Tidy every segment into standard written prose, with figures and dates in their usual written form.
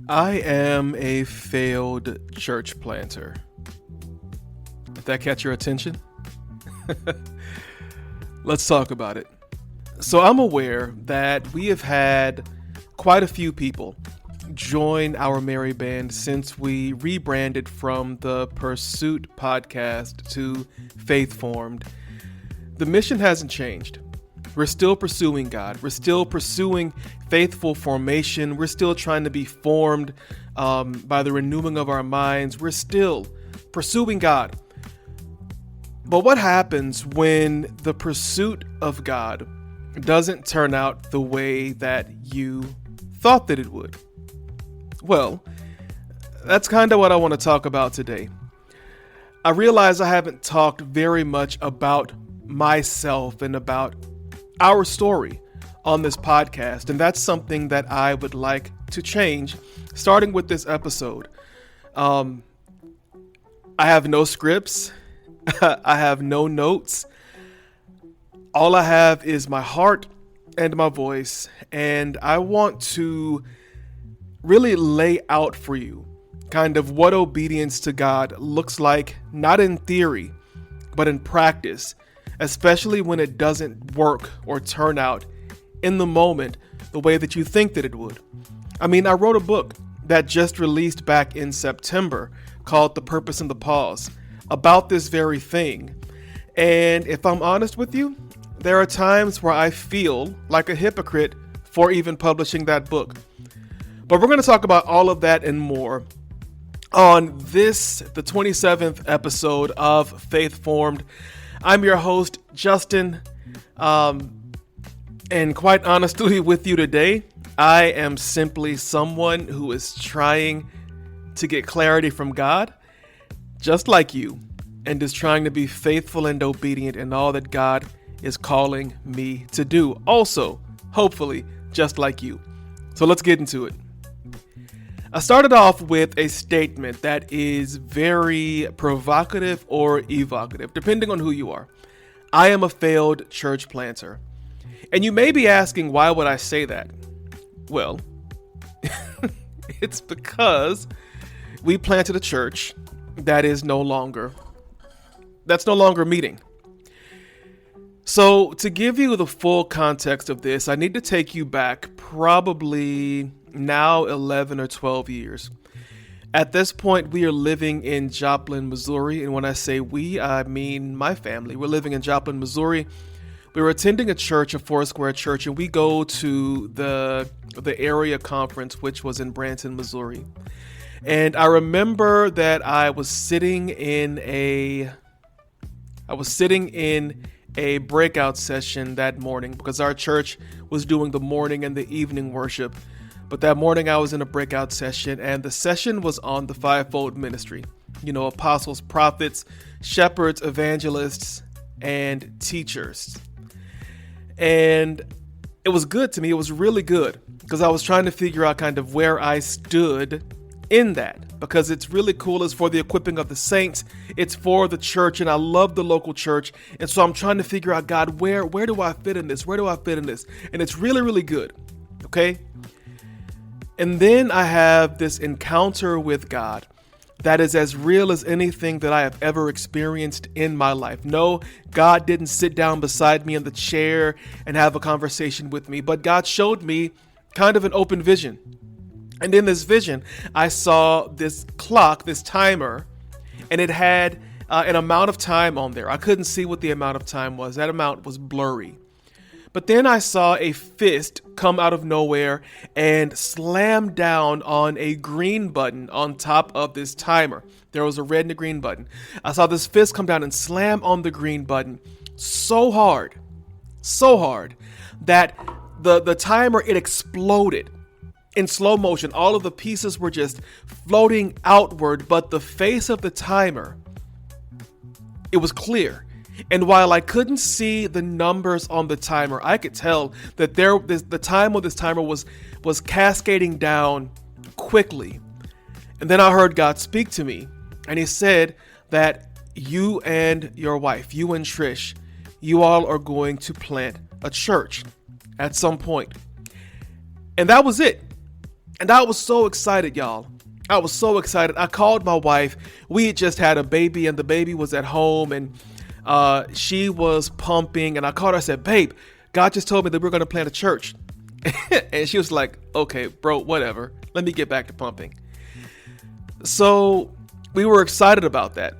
I am a failed church planter. Did that catch your attention? Let's talk about it. So I'm aware that we have had quite a few people join our Merry Band since we rebranded from the Pursuit podcast to Faith Formed. The mission hasn't changed. We're still pursuing God. We're still pursuing faithful formation. We're still trying to be formed by the renewing of our minds. We're still pursuing God. But what happens when the pursuit of God doesn't turn out the way that you thought that it would? Well, that's kind of what I want to talk about today. I realize I haven't talked very much about myself and about our story on this podcast, and that's something that I would like to change, starting with this episode. I have no scripts. I have no notes. All I have is my heart and my voice, and I want to really lay out for you kind of what obedience to God looks like, not in theory, but in practice, especially when it doesn't work or turn out in the moment the way that you think that it would. I mean, I wrote a book that just released back in September called The Purpose and the Pause about this very thing. And if I'm honest with you, there are times where I feel like a hypocrite for even publishing that book. But we're going to talk about all of that and more on this, the 27th episode of Faith Formed. I'm your host, Justin, and quite honestly with you today, I am simply someone who is trying to get clarity from God, just like you, and is trying to be faithful and obedient in all that God is calling me to do. Also, hopefully, just like you. So let's get into it. I started off with a statement that is very provocative or evocative, depending on who you are. I am a failed church planter. And you may be asking, why would I say that? Well, it's because we planted a church that's no longer meeting. So to give you the full context of this, I need to take you back probably now 11 or 12 years. At this point, we are living in Joplin, Missouri. And when I say we, I mean my family. We're living in Joplin, Missouri. We were attending a church, a Foursquare church, and we go to the area conference, which was in Branson, Missouri. And I remember that I was sitting in a breakout session that morning because our church was doing the morning and the evening worship. But that morning I was in a breakout session, and the session was on the fivefold ministry. You know, apostles, prophets, shepherds, evangelists, and teachers. And it was good to me. It was really good because I was trying to figure out kind of where I stood in that, because it's really cool. It's for the equipping of the saints. It's for the church, and I love the local church. And so I'm trying to figure out, God, where do I fit in this? Where do I fit in this? And it's really, really good. Okay. And then I have this encounter with God that is as real as anything that I have ever experienced in my life. No, God didn't sit down beside me in the chair and have a conversation with me, but God showed me kind of an open vision. And in this vision, I saw this clock, this timer, and it had an amount of time on there. I couldn't see what the amount of time was. That amount was blurry. But then I saw a fist come out of nowhere and slam down on a green button on top of this timer. There was a red and a green button. I saw this fist come down and slam on the green button so hard that the timer, it exploded in slow motion. All of the pieces were just floating outward, but the face of the timer, it was clear. And while I couldn't see the numbers on the timer, I could tell that the time on this timer was cascading down quickly. And then I heard God speak to me, and he said that you and your wife, you and Trish, you all are going to plant a church at some point. And that was it. And I was so excited, y'all. I was so excited. I called my wife. We had just had a baby, and the baby was at home, and she was pumping. And I called her. I said, "Babe, God just told me that we're going to plant a church." And she was like, "Okay, bro, whatever. Let me get back to pumping." So we were excited about that.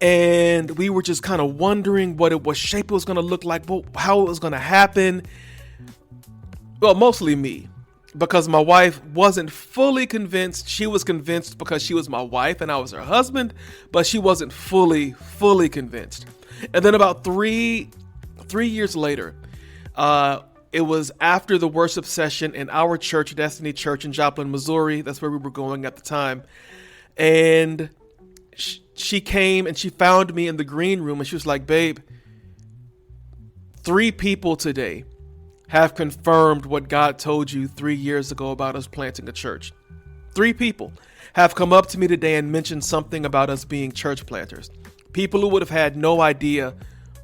And we were just kind of wondering what shape it was going to look like, how it was going to happen. Well, mostly me, because my wife wasn't fully convinced. She was convinced because she was my wife and I was her husband, but she wasn't fully convinced. And then about three years later, it was after the worship session in our church, Destiny Church in Joplin, Missouri. That's where we were going at the time. And she came and she found me in the green room, and she was like, "Babe, 3 people today have confirmed what God told you 3 years ago about us planting a church. 3 people have come up to me today and mentioned something about us being church planters. People who would have had no idea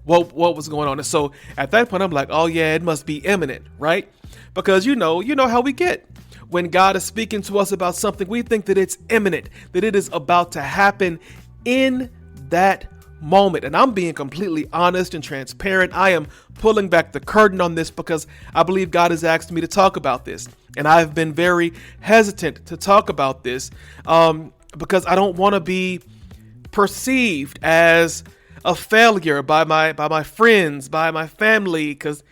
what was going on." And so at that point, I'm like, "Oh yeah, it must be imminent, right?" Because you know how we get. When God is speaking to us about something, we think that it's imminent, that it is about to happen in that moment. And I'm being completely honest and transparent. I am pulling back the curtain on this because I believe God has asked me to talk about this. And I've been very hesitant to talk about this because I don't want to be perceived as a failure by my friends, by my family, because,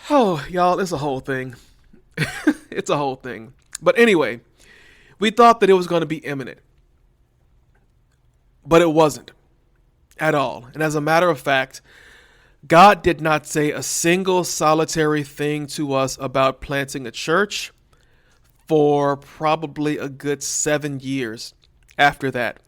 oh, y'all, it's a whole thing. It's a whole thing. But anyway, we thought that it was going to be imminent, but it wasn't at all. And as a matter of fact, God did not say a single solitary thing to us about planting a church for probably a good 7 years after that.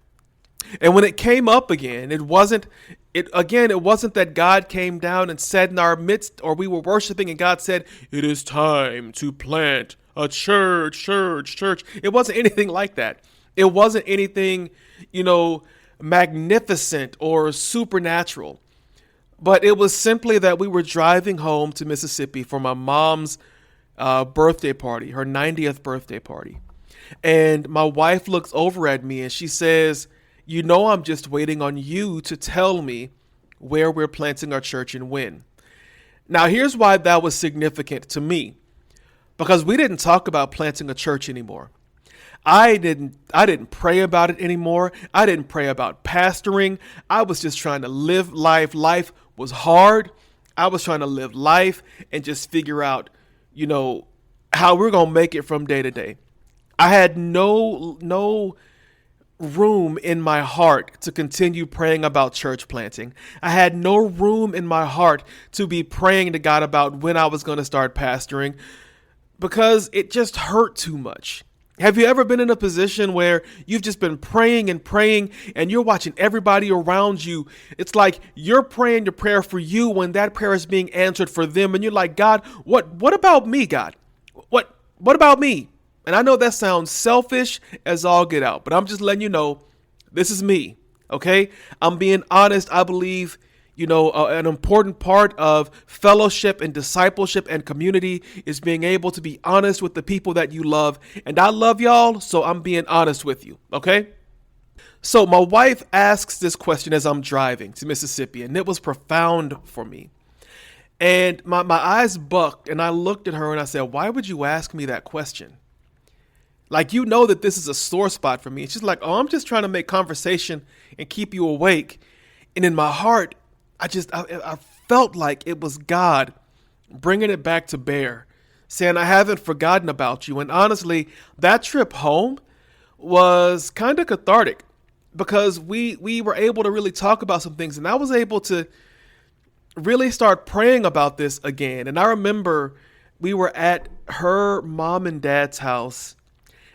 And when it came up again, it wasn't that God came down and said in our midst, or we were worshiping and God said, "It is time to plant a church. It wasn't anything like that. It wasn't anything, magnificent or supernatural. But it was simply that we were driving home to Mississippi for my mom's birthday party, her 90th birthday party. And my wife looks over at me and she says, "I'm just waiting on you to tell me where we're planting our church and when." Now, here's why that was significant to me. Because we didn't talk about planting a church anymore. I didn't pray about it anymore. I didn't pray about pastoring. I was just trying to live life. Life was hard. I was trying to live life and just figure out, how we're going to make it from day to day. I had no room in my heart to continue praying about church planting. I had no room in my heart to be praying to God about when I was going to start pastoring because it just hurt too much. Have you ever been in a position where you've just been praying and you're watching everybody around you? It's like you're praying your prayer for you when that prayer is being answered for them. And you're like, "God, what about me, God? What about me?" And I know that sounds selfish as all get out, but I'm just letting you know, this is me, okay? I'm being honest. I believe, an important part of fellowship and discipleship and community is being able to be honest with the people that you love. And I love y'all, so I'm being honest with you, okay? So my wife asks this question as I'm driving to Mississippi, and it was profound for me. And my eyes bucked, and I looked at her and I said, "Why would you ask me that question? Like, that this is a sore spot for me." And she's like, "Oh, I'm just trying to make conversation and keep you awake." And in my heart, I felt like it was God bringing it back to bear, saying, "I haven't forgotten about you." And honestly, that trip home was kind of cathartic because we were able to really talk about some things. And I was able to really start praying about this again. And I remember we were at her mom and dad's house,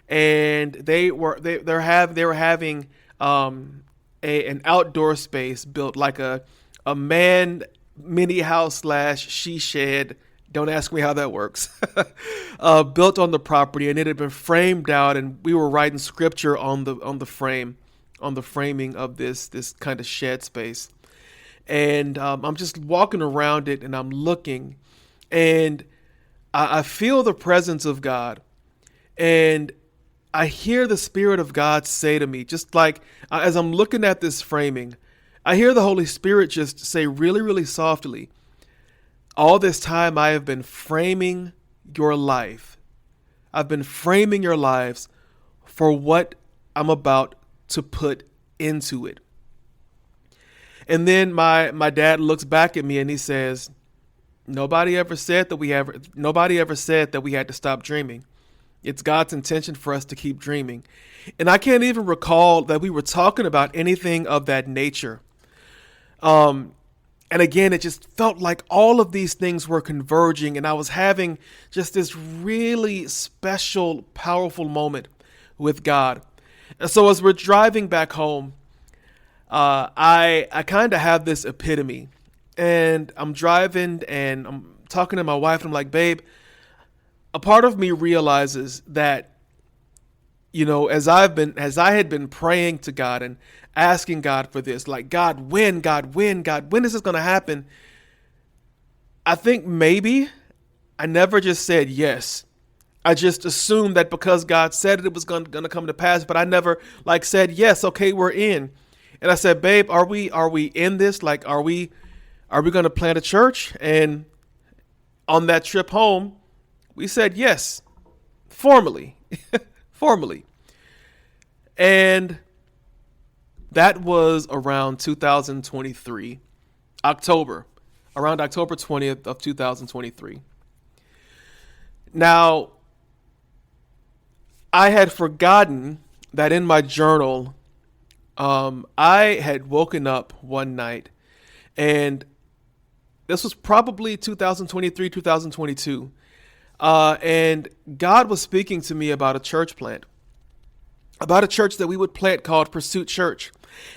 and they were having an outdoor space built like a man mini house / she shed. Don't ask me how that works. Built on the property, and it had been framed out, and we were writing scripture on the framing of this kind of shed space. And I'm just walking around it, and I'm looking, and I feel the presence of God And I hear the Spirit of God say to me, just like as I'm looking at this framing, I hear the Holy Spirit just say really, really softly, all this time I have been framing your life. I've been framing your lives for what I'm about to put into it. And then my dad looks back at me and he says, nobody ever said that we had to stop dreaming. It's God's intention for us to keep dreaming. And I can't even recall that we were talking about anything of that nature. And again, it just felt like all of these things were converging, and I was having just this really special, powerful moment with God. And so as we're driving back home, I kind of have this epitome, and I'm driving and I'm talking to my wife, and I'm like, babe, a part of me realizes that, as I had been praying to God and asking God for this, like, God, when is this going to happen? I think maybe I never just said yes. I just assumed that because God said it was going to come to pass, but I never said, yes, okay, we're in. And I said, babe, are we in this? Like, are we going to plant a church? And on that trip home, we said yes, formally. And that was around 2023, around October 20th of 2023. Now, I had forgotten that in my journal, I had woken up one night, and this was probably 2023, 2022. And God was speaking to me about a church plant, about a church that we would plant called Pursuit Church.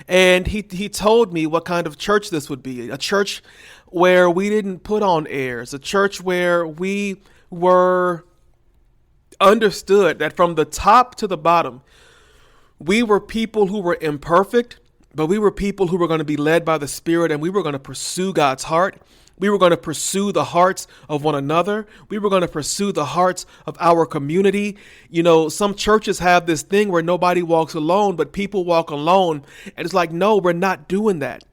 And he told me what kind of church this would be, a church where we didn't put on airs, a church where we were understood that from the top to the bottom, we were people who were imperfect, but we were people who were going to be led by the Spirit, and we were going to pursue God's heart. We were going to pursue the hearts of one another. We were going to pursue the hearts of our community. Some churches have this thing where nobody walks alone, but people walk alone. And it's like, no, we're not doing that.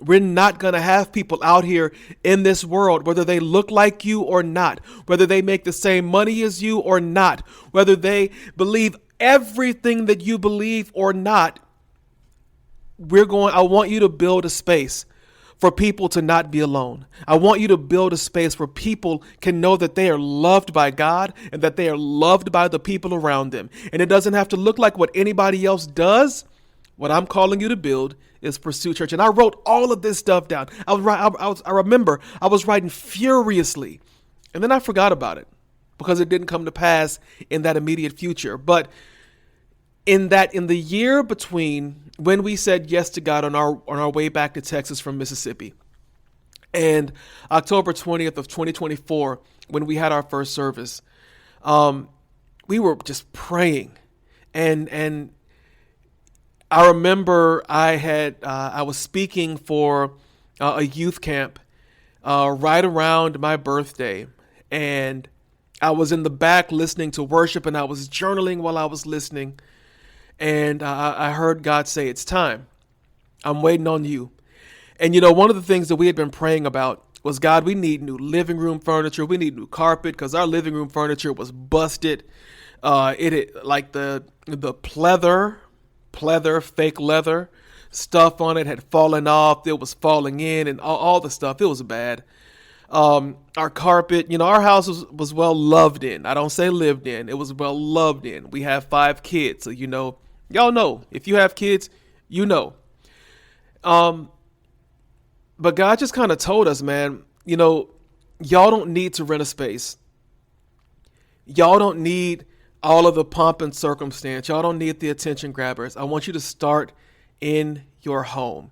We're not going to have people out here in this world, whether they look like you or not, whether they make the same money as you or not, whether they believe everything that you believe or not. I want you to build a space for people to not be alone. I want you to build a space where people can know that they are loved by God and that they are loved by the people around them. And it doesn't have to look like what anybody else does. What I'm calling you to build is Pursuit Church. And I wrote all of this stuff down. I remember I was writing furiously, and then I forgot about it because it didn't come to pass in that immediate future. But in the year between when we said yes to God on our way back to Texas from Mississippi and October 20th of 2024, when we had our first service, we were just praying. And I remember I was speaking for a youth camp right around my birthday, and I was in the back listening to worship, and I was journaling while I was listening. And I heard God say, it's time. I'm waiting on you. And, one of the things that we had been praying about was, God, we need new living room furniture. We need new carpet because our living room furniture was busted. Like the pleather, fake leather stuff on it had fallen off. It was falling in and all the stuff. It was bad. Our carpet, our house was well loved in. I don't say lived in. It was well loved in. We have 5 kids. So, y'all know, if you have kids, but God just kind of told us, man, y'all don't need to rent a space. Y'all don't need all of the pomp and circumstance. Y'all don't need the attention grabbers. I want you to start in your home.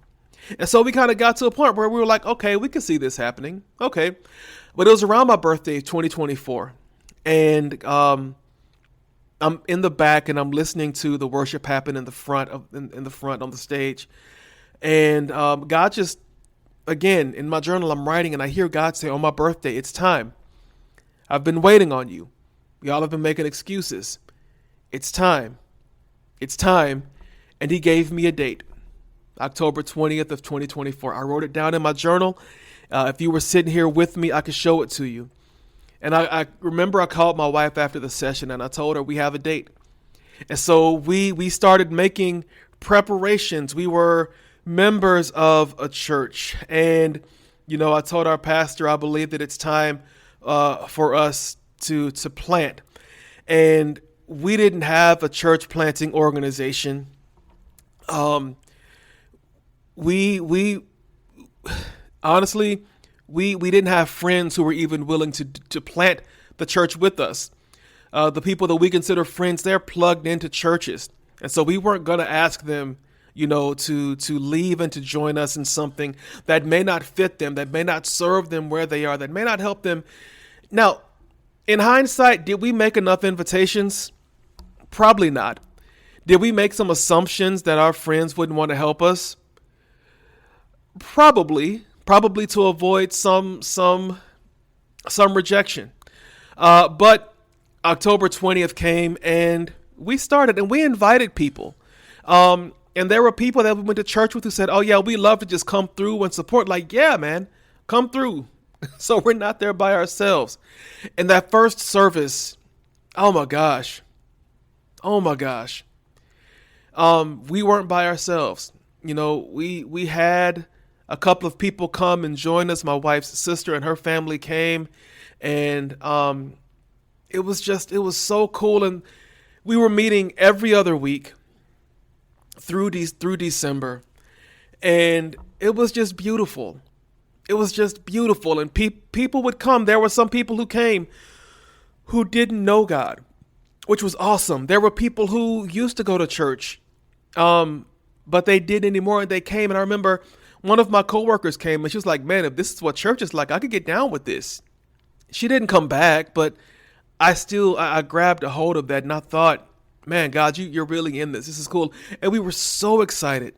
And so we kind of got to a point where we were like, okay, we can see this happening. Okay. But it was around my birthday, 2024. And I'm in the back and I'm listening to the worship happen in the front in the front on the stage. And God just, again, in my journal, I'm writing and I hear God say, on my birthday, it's time. I've been waiting on you. Y'all have been making excuses. it's time. It's time. And he gave me a date, October 20th of 2024. I wrote it down in my journal. If you were sitting here with me, I could show it to you. And I remember I called my wife after the session and I told her we have a date. And so we started making preparations. We were members of a church. And, I told our pastor, I believe that it's time for us to plant. And we didn't have a church planting organization. We honestly, we didn't have friends who were even willing to plant the church with us. The people that we consider friends, they're plugged into churches. And so we weren't going to ask them, to leave and to join us in something that may not fit them, that may not serve them where they are, that may not help them. Now, in hindsight, did we make enough invitations? Probably not. Did we make some assumptions that our friends wouldn't want to help us? Probably to avoid some rejection. But October 20th came and we started and we invited people. And there were people that we went to church with who said, oh yeah, we love to just come through and support. Like, yeah, man, come through. So we're not there by ourselves. And that first service, oh my gosh. We weren't by ourselves. We had a couple of people come and join us. My wife's sister and her family came, and it was so cool. And we were meeting every other week through December, and it was just beautiful. And people would come. There were some people who came who didn't know God, which was awesome. There were people who used to go to church, but they didn't anymore, and they came. And I remember one of my coworkers came, and she was like, man, if this is what church is like, I could get down with this. She didn't come back, but I grabbed a hold of that, and I thought, man, God, you're really in this. This is cool. And we were so excited.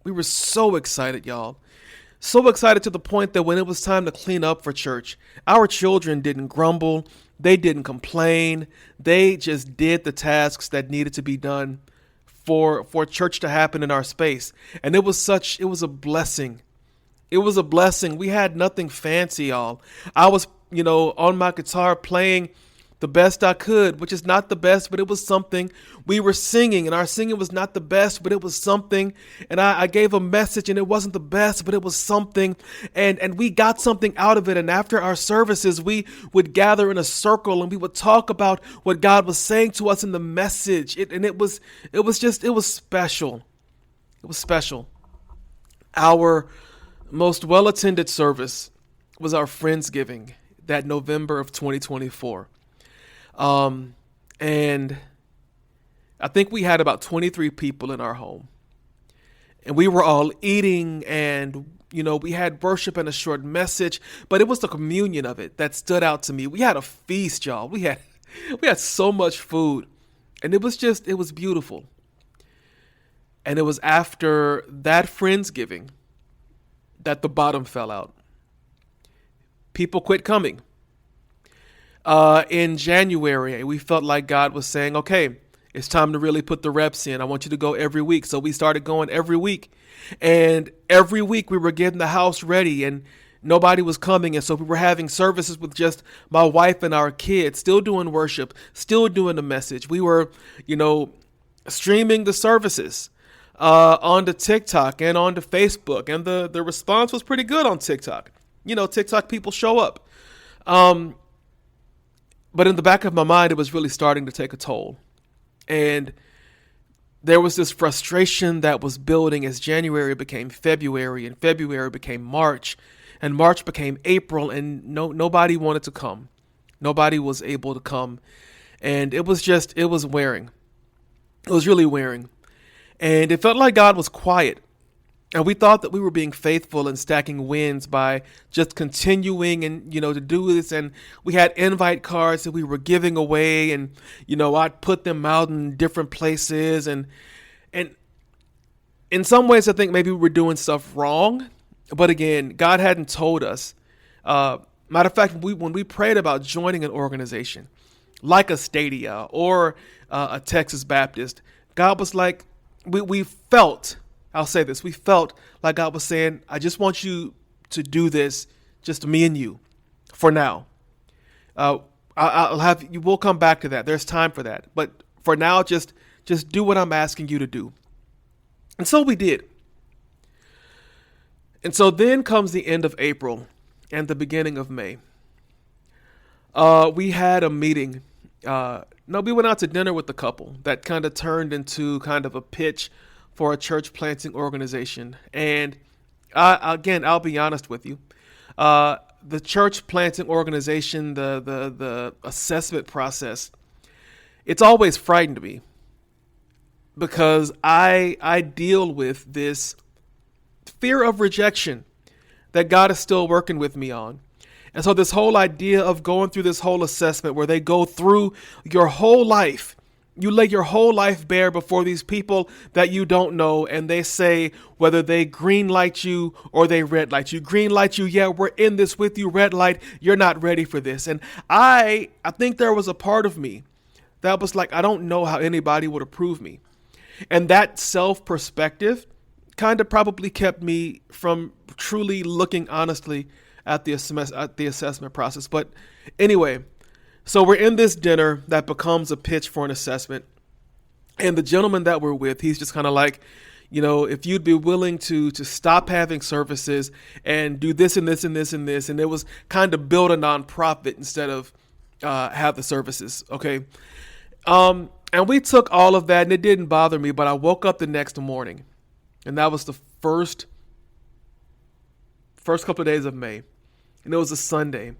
Y'all. So excited to the point that when it was time to clean up for church, our children didn't grumble. They didn't complain. They just did the tasks that needed to be done for church to happen in our space. And it was a blessing. It was a blessing. We had nothing fancy, y'all. I was, on my guitar playing the best I could, which is not the best, but it was something. We were singing, and our singing was not the best, but it was something. And I gave a message, and it wasn't the best, but it was something. And we got something out of it. And after our services, we would gather in a circle, and we would talk about what God was saying to us in the message. It was special. It was special. Our most well-attended service was our Friendsgiving that November of 2024. And I think we had about 23 people in our home, and we were all eating, and, we had worship and a short message, but it was the communion of it that stood out to me. We had a feast, y'all. We had so much food, and it was beautiful. And it was after that Friendsgiving that the bottom fell out. People quit coming. In January, we felt like God was saying, okay, it's time to really put the reps in. I want you to go every week. So we started going every week. And every week we were getting the house ready, and nobody was coming. And so we were having services with just my wife and our kids, still doing worship, still doing the message. We were, streaming the services onto TikTok and onto Facebook. And the response was pretty good on TikTok. TikTok people show up. But in the back of my mind, it was really starting to take a toll. And there was this frustration that was building as January became February, and February became March, and March became April, and nobody wanted to come. Nobody was able to come. And it was wearing. It was really wearing. And it felt like God was quiet. And we thought that we were being faithful and stacking wins by just continuing and, to do this. And we had invite cards that we were giving away, and, I'd put them out in different places. And in some ways, I think maybe we were doing stuff wrong. But again, God hadn't told us. Matter of fact, when we prayed about joining an organization, like a Stadia or a Texas Baptist. God was like, we felt, I'll say this, we felt like God was saying, I just want you to do this, just me and you, for now. I'll have you. We'll come back to that. There's time for that, but for now, just do what I'm asking you to do. And so we did. And so then comes the end of April and the beginning of May. We had a meeting. We went out to dinner with the couple that kind of turned into kind of a pitch for a church planting organization. And I'll be honest with you. The church planting organization, the assessment process, it's always frightened me because I deal with this fear of rejection that God is still working with me on. And so this whole idea of going through this whole assessment where they go through your whole life, you lay your whole life bare before these people that you don't know, and they say whether they green light you or they red light you. Green light you, yeah, we're in this with you. Red light, you're not ready for this. And I think there was a part of me that was like, I don't know how anybody would approve me. And that self-perspective kind of probably kept me from truly looking honestly at the assessment process. But anyway, so we're in this dinner that becomes a pitch for an assessment. And the gentleman that we're with, he's just kind of like, if you'd be willing to stop having services and do this and this and this and this. And it was kind of build a nonprofit instead of have the services. Okay. And we took all of that and it didn't bother me, but I woke up the next morning and that was the first couple of days of May. And it was a Sunday.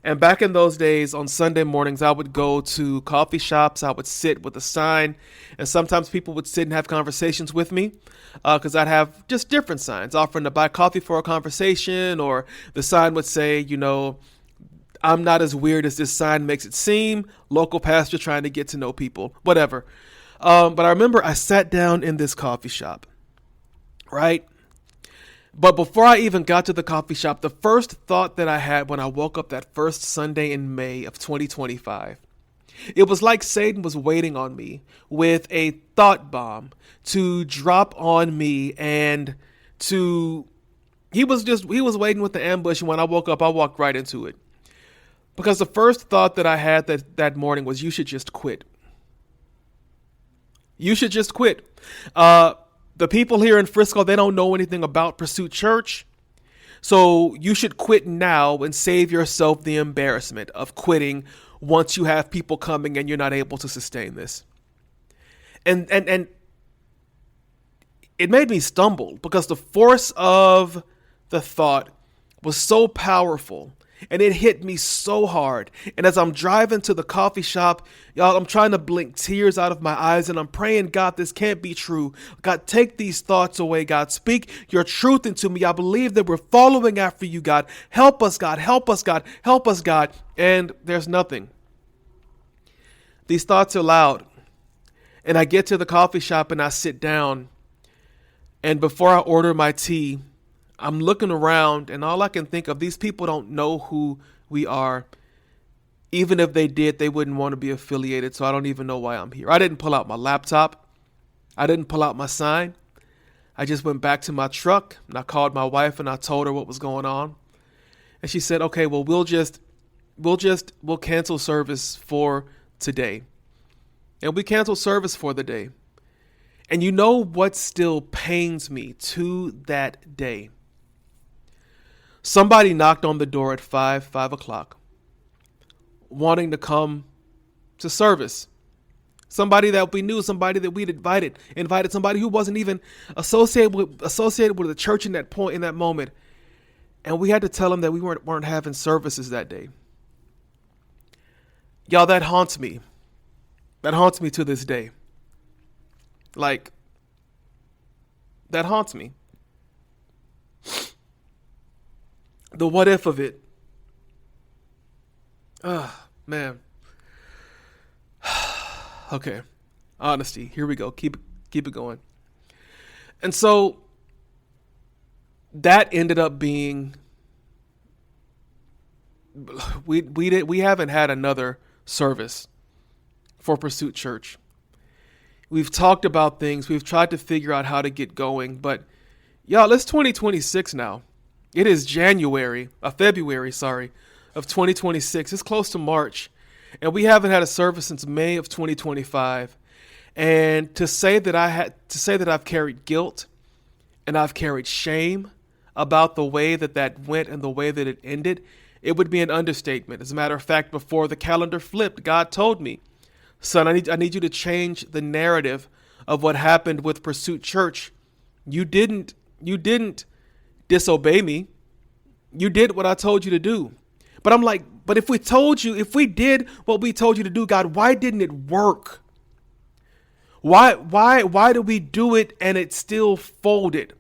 And back in those days, on Sunday mornings, I would go to coffee shops. I would sit with a sign. And sometimes people would sit and have conversations with me because I'd have just different signs offering to buy coffee for a conversation. Or the sign would say, I'm not as weird as this sign makes it seem. Local pastor trying to get to know people, whatever. But I remember I sat down in this coffee shop, right? But before I even got to the coffee shop, the first thought that I had when I woke up that first Sunday in May of 2025, it was like Satan was waiting on me with a thought bomb to drop on me and he was waiting with the ambush. And when I woke up, I walked right into it. Because the first thought that I had that morning was, you should just quit. You should just quit. The people here in Frisco, they don't know anything about Pursuit Church. So you should quit now and save yourself the embarrassment of quitting once you have people coming and you're not able to sustain this. And it made me stumble because the force of the thought was so powerful. And it hit me so hard. And as I'm driving to the coffee shop, y'all, I'm trying to blink tears out of my eyes. And I'm praying, God, this can't be true. God, take these thoughts away. God, speak your truth into me. I believe that we're following after you, God. Help us, God. Help us, God. Help us, God. And there's nothing. These thoughts are loud. And I get to the coffee shop and I sit down. And before I order my tea, I'm looking around and all I can think of, these people don't know who we are. Even if they did, they wouldn't want to be affiliated. So I don't even know why I'm here. I didn't pull out my laptop. I didn't pull out my sign. I just went back to my truck and I called my wife and I told her what was going on. And she said, okay, well, we'll cancel service for today. And we canceled service for the day. And you know what still pains me to that day? Somebody knocked on the door at 5 o'clock, wanting to come to service. Somebody that we knew, somebody that we'd invited somebody who wasn't even associated with the church in that moment. And we had to tell them that we weren't having services that day. Y'all, that haunts me. That haunts me to this day. Like, that haunts me. The what if of it. Man. Okay. Honesty. Here we go. Keep it going. And so that ended up being, we haven't had another service for Pursuit Church. We've talked about things. We've tried to figure out how to get going. But y'all, it's 2026 now. It is February, of 2026. It's close to March. And we haven't had a service since May of 2025. And to say that I've carried guilt and I've carried shame about the way that went and the way that it ended, it would be an understatement. As a matter of fact, before the calendar flipped, God told me, son, I need you to change the narrative of what happened with Pursuit Church. You didn't disobey me. You did what I told you to do. But I'm like, but if we did what we told you to do, God, why didn't it work? Why did we do it and it still folded?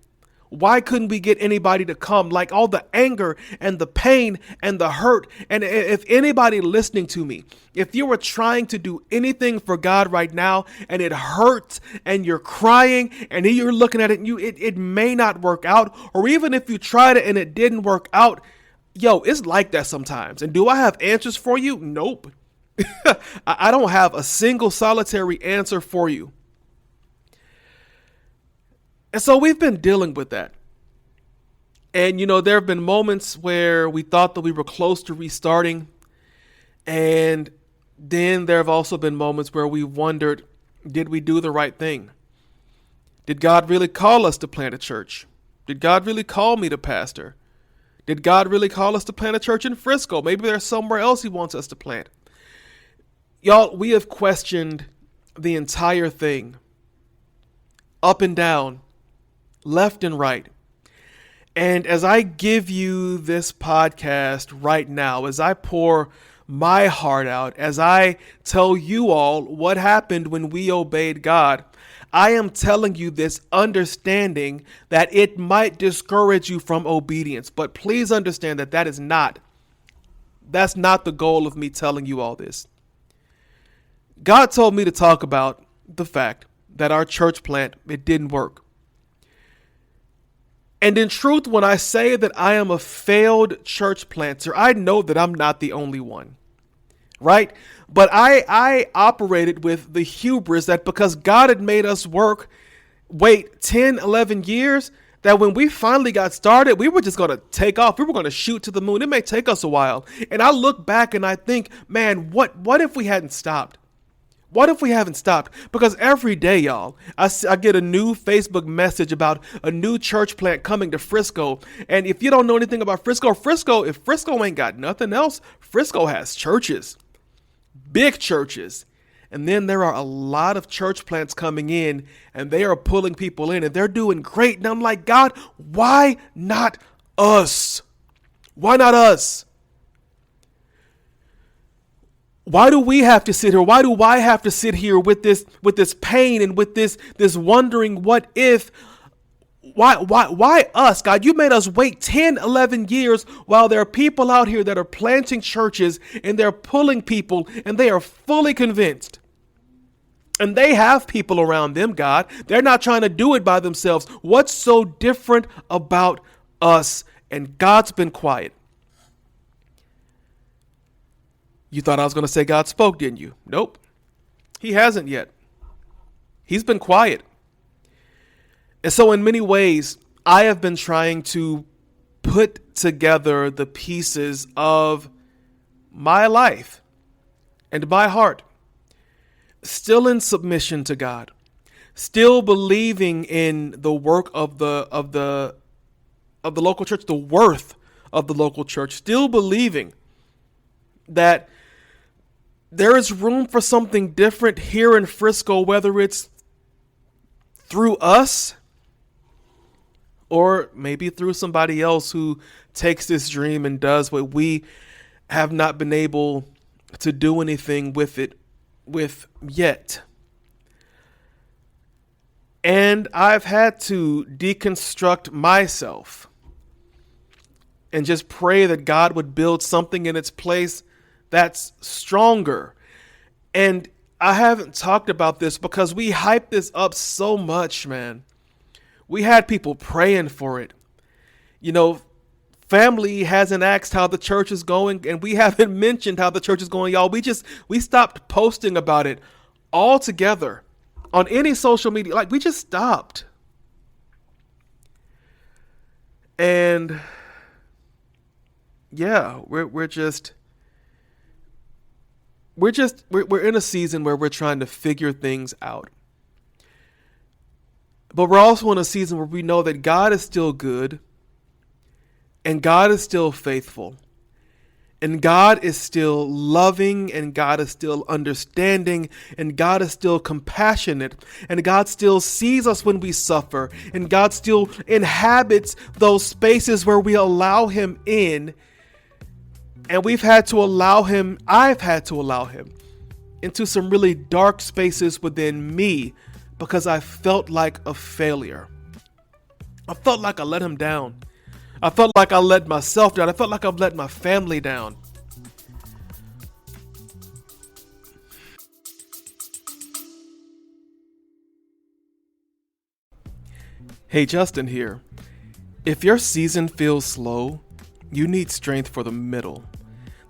Why couldn't we get anybody to come? Like all the anger and the pain and the hurt. And if anybody listening to me, if you were trying to do anything for God right now and it hurts and you're crying and you're looking at it and it may not work out, or even if you tried it and it didn't work out, yo, it's like that sometimes. And do I have answers for you? Nope. I don't have a single solitary answer for you. And so we've been dealing with that. And, there have been moments where we thought that we were close to restarting. And then there have also been moments where we wondered, did we do the right thing? Did God really call us to plant a church? Did God really call me to pastor? Did God really call us to plant a church in Frisco? Maybe there's somewhere else he wants us to plant. Y'all, we have questioned the entire thing, up and down, left and right. And as I give you this podcast right now, as I pour my heart out, as I tell you all what happened when we obeyed God, I am telling you this understanding that it might discourage you from obedience. But please understand that that's not the goal of me telling you all this. God told me to talk about the fact that our church plant, it didn't work. And in truth, when I say that I am a failed church planter, I know that I'm not the only one, right? But I operated with the hubris that because God had made us wait 10, 11 years, that when we finally got started, we were just going to take off. We were going to shoot to the moon. It may take us a while. And I look back and I think, man, what if we hadn't stopped? What if we haven't stopped? Because every day, y'all, I get a new Facebook message about a new church plant coming to Frisco. And if you don't know anything about Frisco, if Frisco ain't got nothing else, Frisco has churches, big churches. And then there are a lot of church plants coming in and they are pulling people in and they're doing great. And I'm like, God, why not us? Why not us? Why do we have to sit here? Why do I have to sit here with this pain and with this wondering what if? Why us, God? You made us wait 10, 11 years while there are people out here that are planting churches and they're pulling people and they are fully convinced. And they have people around them, God. They're not trying to do it by themselves. What's so different about us? And God's been quiet. You thought I was going to say God spoke, didn't you? Nope. He hasn't yet. He's been quiet. And so in many ways, I have been trying to put together the pieces of my life and my heart, still in submission to God, still believing in the work of the local church, the worth of the local church, still believing that there is room for something different here in Frisco, whether it's through us or maybe through somebody else who takes this dream and does what we have not been able to do anything with yet. And I've had to deconstruct myself and just pray that God would build something in its place that's stronger. And I haven't talked about this because we hyped this up so much, man. We had people praying for it. Family hasn't asked how the church is going, and we haven't mentioned how the church is going, y'all. We stopped posting about it altogether on any social media. Like, we just stopped. And yeah, we're in a season where we're trying to figure things out. But we're also in a season where we know that God is still good, and God is still faithful, and God is still loving, and God is still understanding, and God is still compassionate, and God still sees us when we suffer, and God still inhabits those spaces where we allow him in. And I've had to allow him into some really dark spaces within me because I felt like a failure. I felt like I let him down. I felt like I let myself down. I felt like I've let my family down. Hey, Justin here. If your season feels slow, you need strength for the middle.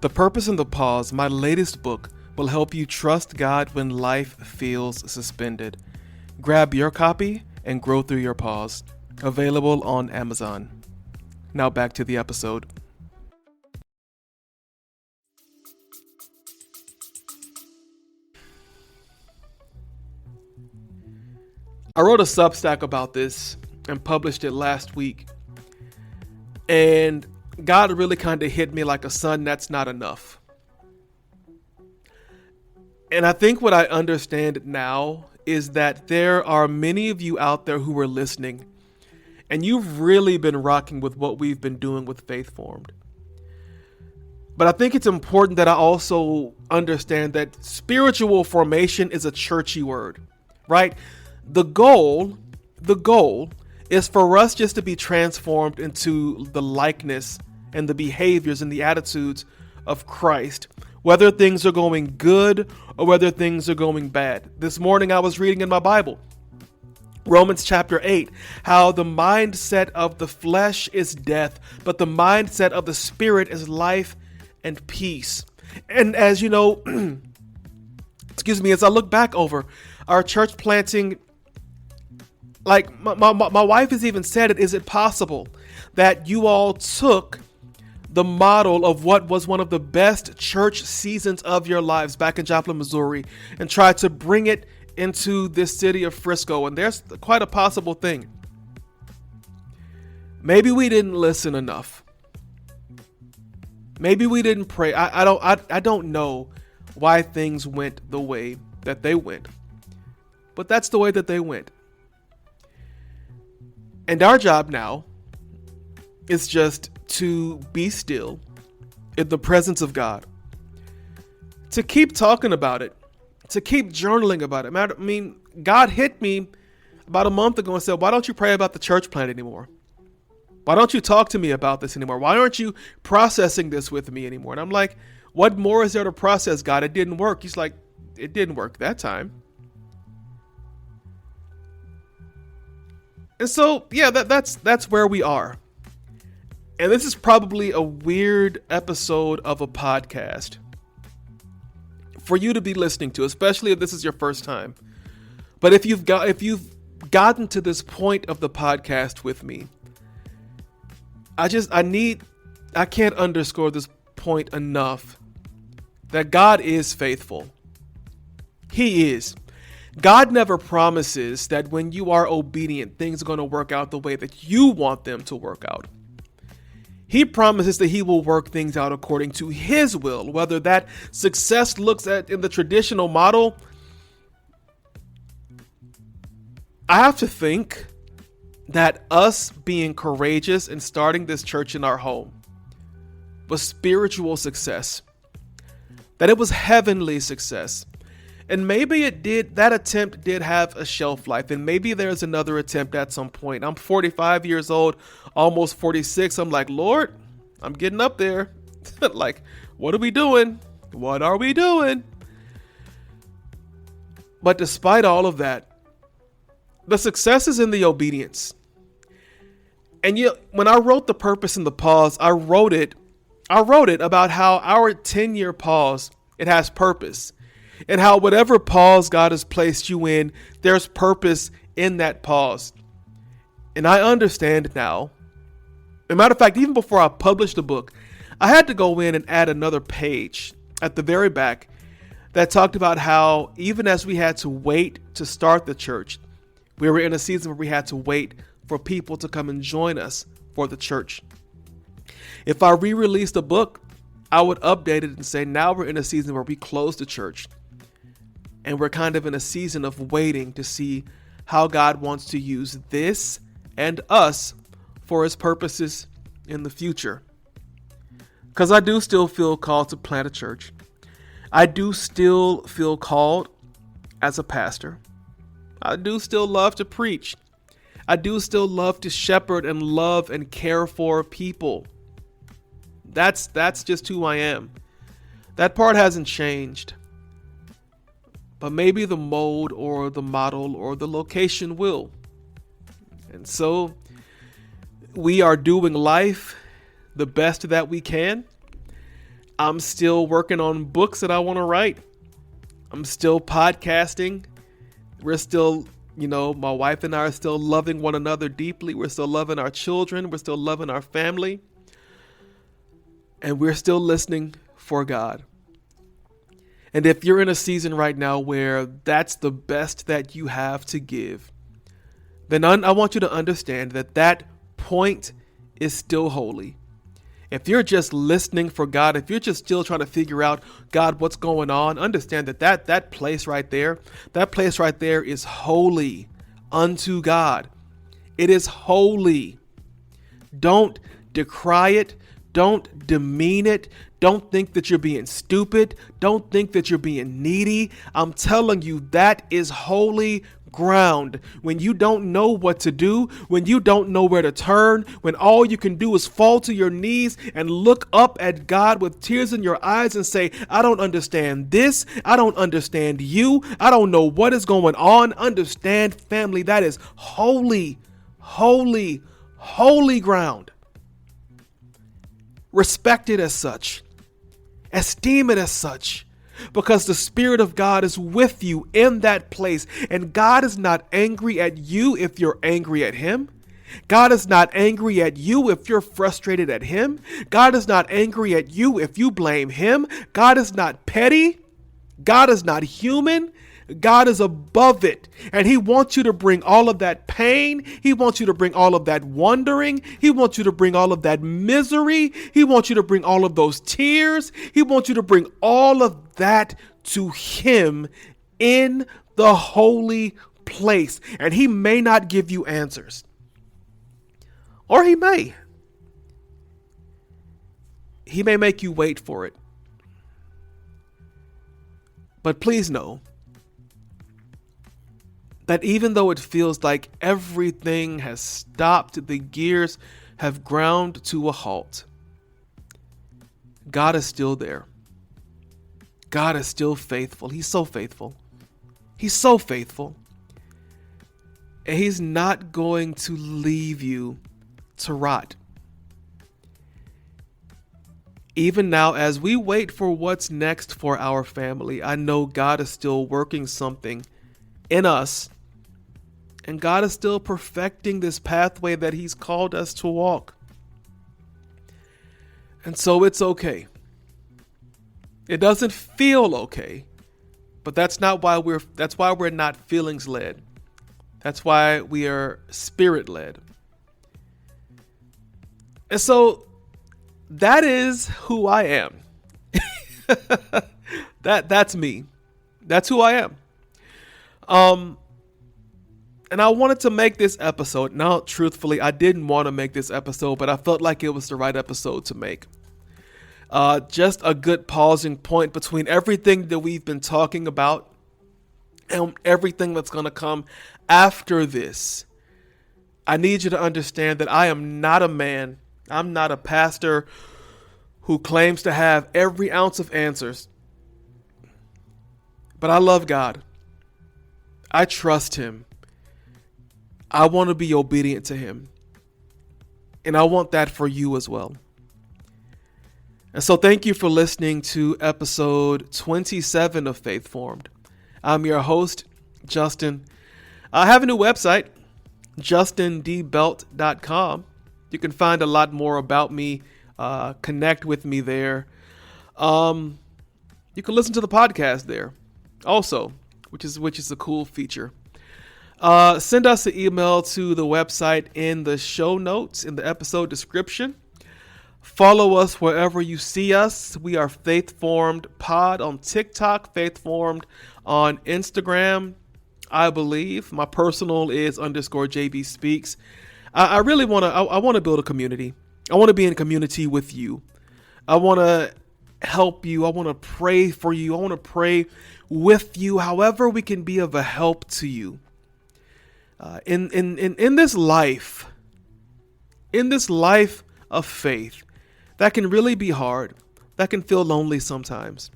The Purpose in the Pause, my latest book, will help you trust God when life feels suspended. Grab your copy and grow through your pause. Available on Amazon. Now back to the episode. I wrote a Substack about this and published it last week. And God really kind of hit me like a son, that's not enough. And I think what I understand now is that there are many of you out there who are listening, and you've really been rocking with what we've been doing with Faith Formed. But I think it's important that I also understand that spiritual formation is a churchy word, right? The goal is for us just to be transformed into the likeness and the behaviors and the attitudes of Christ, whether things are going good or whether things are going bad. This morning I was reading in my Bible, Romans chapter 8, how the mindset of the flesh is death, but the mindset of the spirit is life and peace. And as you know, as I look back over our church planting, like my wife has even said it, is it possible that you all took the model of what was one of the best church seasons of your lives back in Joplin, Missouri, and tried to bring it into this city of Frisco? And there's quite a possible thing. Maybe we didn't listen enough. Maybe we didn't pray. I don't know why things went the way that they went, but that's the way that they went. And our job now is just to be still in the presence of God, to keep talking about it, to keep journaling about it. I mean, God hit me about a month ago and said, why don't you pray about the church plant anymore? Why don't you talk to me about this anymore? Why aren't you processing this with me anymore? And I'm like, what more is there to process, God? It didn't work. He's like, it didn't work that time. And so, yeah, that's where we are. And this is probably a weird episode of a podcast for you to be listening to, especially if this is your first time. But if you've gotten to this point of the podcast with me, I can't underscore this point enough that God is faithful. He is. God never promises that when you are obedient, things are going to work out the way that you want them to work out. He promises that he will work things out according to his will. Whether that success looks at in the traditional model, I have to think that us being courageous and starting this church in our home was spiritual success, that it was heavenly success. And maybe that attempt did have a shelf life, and maybe there's another attempt at some point. I'm 45 years old, almost 46. I'm like, Lord, I'm getting up there. Like, what are we doing? What are we doing? But despite all of that, the success is in the obedience. And when I wrote The Purpose in the Pause, I wrote it about how our 10-year pause, it has purpose. And how whatever pause God has placed you in, there's purpose in that pause. And I understand now. As a matter of fact, even before I published the book, I had to go in and add another page at the very back that talked about how even as we had to wait to start the church, we were in a season where we had to wait for people to come and join us for the church. If I re-released the book, I would update it and say, now we're in a season where we close the church. And we're kind of in a season of waiting to see how God wants to use this and us for his purposes in the future. Because I do still feel called to plant a church. I do still feel called as a pastor. I do still love to preach. I do still love to shepherd and love and care for people. That's just who I am. That part hasn't changed. But maybe the mold or the model or the location will. And so we are doing life the best that we can. I'm still working on books that I want to write. I'm still podcasting. We're still, my wife and I are still loving one another deeply. We're still loving our children. We're still loving our family. And we're still listening for God. And if you're in a season right now where that's the best that you have to give, then I want you to understand that point is still holy. If you're just listening for God, if you're just still trying to figure out, God, what's going on, understand that place right there is holy unto God. It is holy. Don't decry it. Don't demean it. Don't think that you're being stupid. Don't think that you're being needy. I'm telling you, that is holy ground. When you don't know what to do, when you don't know where to turn, when all you can do is fall to your knees and look up at God with tears in your eyes and say, I don't understand this. I don't understand you. I don't know what is going on. Understand, family, that is holy, holy, holy ground. Respect it as such. Esteem it as such. Because the Spirit of God is with you in that place. And God is not angry at you if you're angry at him. God is not angry at you if you're frustrated at him. God is not angry at you if you blame him. God is not petty. God is not human. God is above it. And he wants you to bring all of that pain. He wants you to bring all of that wondering. He wants you to bring all of that misery. He wants you to bring all of those tears. He wants you to bring all of that to him in the holy place. And he may not give you answers. Or he may. He may make you wait for it. But please know that even though it feels like everything has stopped, the gears have ground to a halt, God is still there. God is still faithful. He's so faithful. He's so faithful. And he's not going to leave you to rot. Even now, as we wait for what's next for our family, I know God is still working something in us. And God is still perfecting this pathway that he's called us to walk. And so it's okay. It doesn't feel okay, but that's why we're not feelings led. That's why we are spirit led. And so that is who I am. That's me. That's who I am. And I wanted to make this episode. Now, truthfully, I didn't want to make this episode, but I felt like it was the right episode to make. Just a good pausing point between everything that we've been talking about and everything that's going to come after this. I need you to understand that I am not a man. I'm not a pastor who claims to have every ounce of answers. But I love God. I trust him. I want to be obedient to him. And I want that for you as well. And so thank you for listening to episode 27 of Faith Formed. I'm your host, Justin. I have a new website, justindbelt.com. You can find a lot more about me, connect with me there. You can listen to the podcast there also, which is a cool feature. Send us an email to the website in the show notes, in the episode description. Follow us wherever you see us. We are Faith Formed Pod on TikTok, Faith Formed on Instagram, I believe. My personal is _JB Speaks. I really want to build a community. I want to be in community with you. I want to help you. I want to pray for you. I want to pray with you, however we can be of a help to you. In this life of faith, that can really be hard. That can feel lonely sometimes.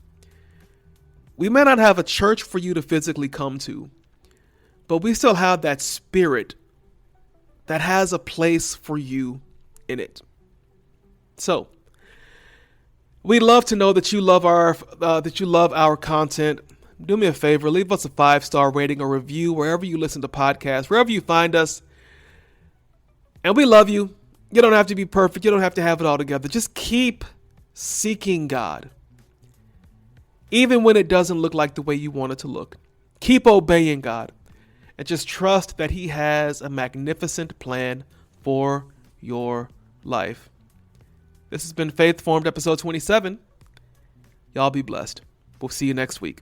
We may not have a church for you to physically come to, but we still have that spirit that has a place for you in it. So, we'd love to know that you love our content. Do me a favor, leave us a 5-star rating or review wherever you listen to podcasts, wherever you find us. And we love you. You don't have to be perfect. You don't have to have it all together. Just keep seeking God. Even when it doesn't look like the way you want it to look. Keep obeying God. And just trust that He has a magnificent plan for your life. This has been Faith Formed episode 27. Y'all be blessed. We'll see you next week.